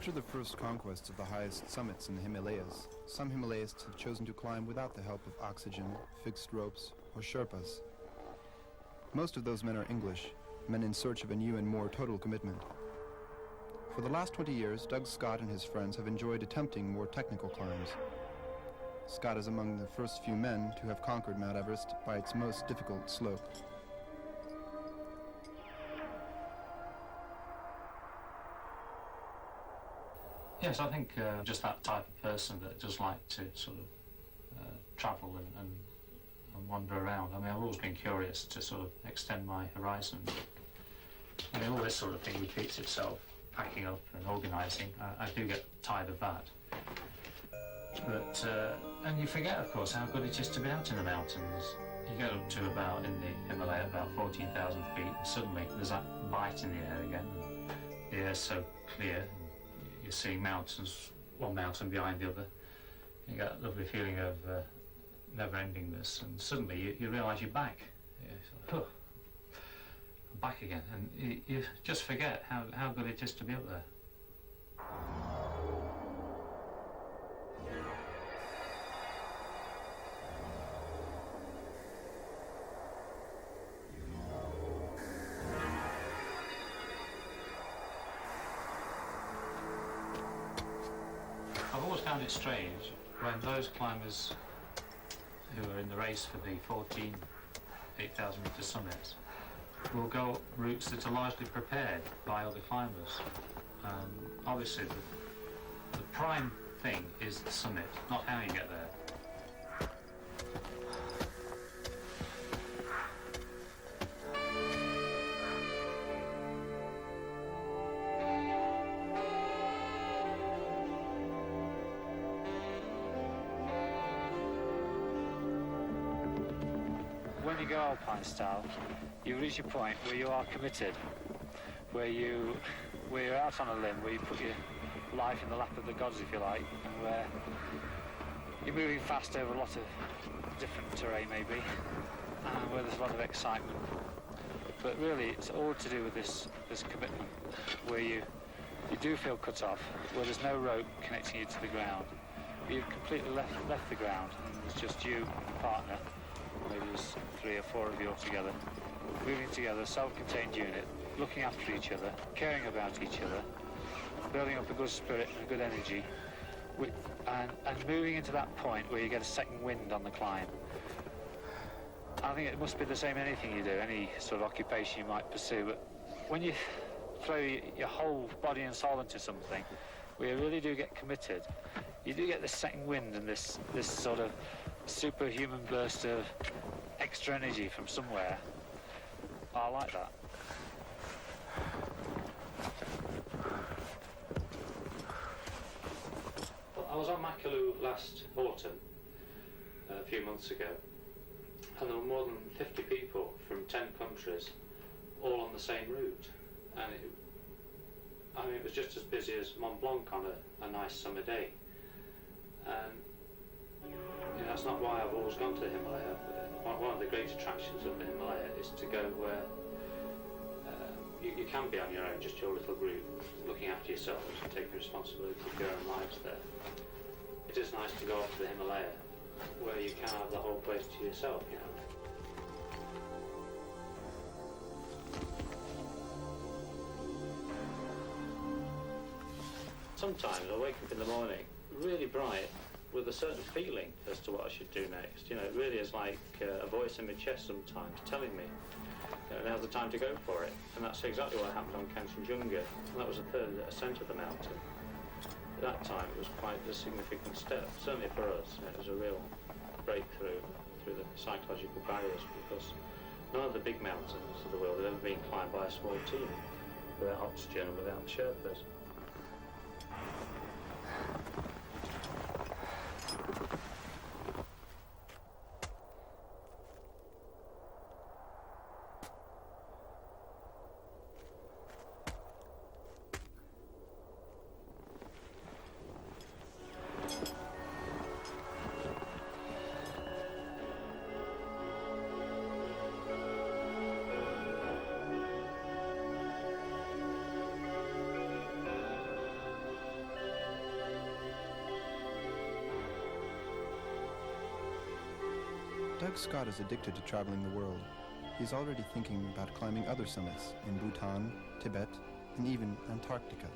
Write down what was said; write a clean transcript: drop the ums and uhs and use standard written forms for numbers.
After the first conquests of the highest summits in the Himalayas, some Himalayas have chosen to climb without the help of oxygen, fixed ropes, or Sherpas. Most of those men are English, men in search of a new and more total commitment. For the last 20 years, Doug Scott and his friends have enjoyed attempting more technical climbs. Scott is among the first few men to have conquered Mount Everest by its most difficult slope. Yes, I think just that type of person that does like to sort of travel and wander around. I mean, I've always been curious to sort of extend my horizon. I mean, all this sort of thing repeats itself, packing up and organising. I do get tired of that. But, and you forget, of course, how good it is to be out in the mountains. You get up to about, in the Himalaya, about 14,000 feet, and suddenly there's that bite in the air again. And the air's so clear. You're seeing mountains, one mountain behind the other. You get that lovely feeling of never-endingness, and suddenly you realise you're back. You're sort of, I'm back again, and you just forget how good it is to be up there. I've always found it strange when those climbers who are in the race for the 8,000 metre summits will go routes that are largely prepared by other climbers. Obviously the prime thing is the summit, not how you get there. When you go alpine style, you reach a point where you are committed, where you're out on a limb, where you put your life in the lap of the gods, if you like, and where you're moving fast over a lot of different terrain, maybe, and where there's a lot of excitement. But really, it's all to do with this commitment, where you do feel cut off, where there's no rope connecting you to the ground. You've completely left the ground, and it's just you and a partner. Maybe there's 3 or 4 of you all together, moving together, self-contained unit, looking after each other, caring about each other, building up a good spirit and a good energy, and moving into that point where you get a second wind on the climb. I think it must be the same in anything you do, any sort of occupation you might pursue, but when you throw your whole body and soul into something, where you really do get committed, you do get this second wind and this sort of superhuman burst of extra energy from somewhere. I like that. Well, I was on Makalu last autumn, a few months ago, and there were more than 50 people from 10 countries, all on the same route, and it was just as busy as Mont Blanc on a nice summer day. That's not why I've always gone to the Himalaya. One of the great attractions of the Himalaya is to go where you can be on your own, just your little group, looking after yourselves and taking responsibility for your own lives there. It is nice to go up to the Himalaya where you can have the whole place to yourself, you know. Sometimes I wake up in the morning really bright, with a certain feeling as to what I should do next. You know, it really is like a voice in my chest sometimes telling me now's the time to go for it. And that's exactly what happened on Kanchenjunga. And that was the third ascent of the mountain. At that time, it was quite a significant step, certainly for us. It was a real breakthrough through the psychological barriers, because none of the big mountains of the world had ever been climbed by a small team, without oxygen and without Sherpas. Mark Scott is addicted to traveling the world. He's already thinking about climbing other summits in Bhutan, Tibet, and even Antarctica.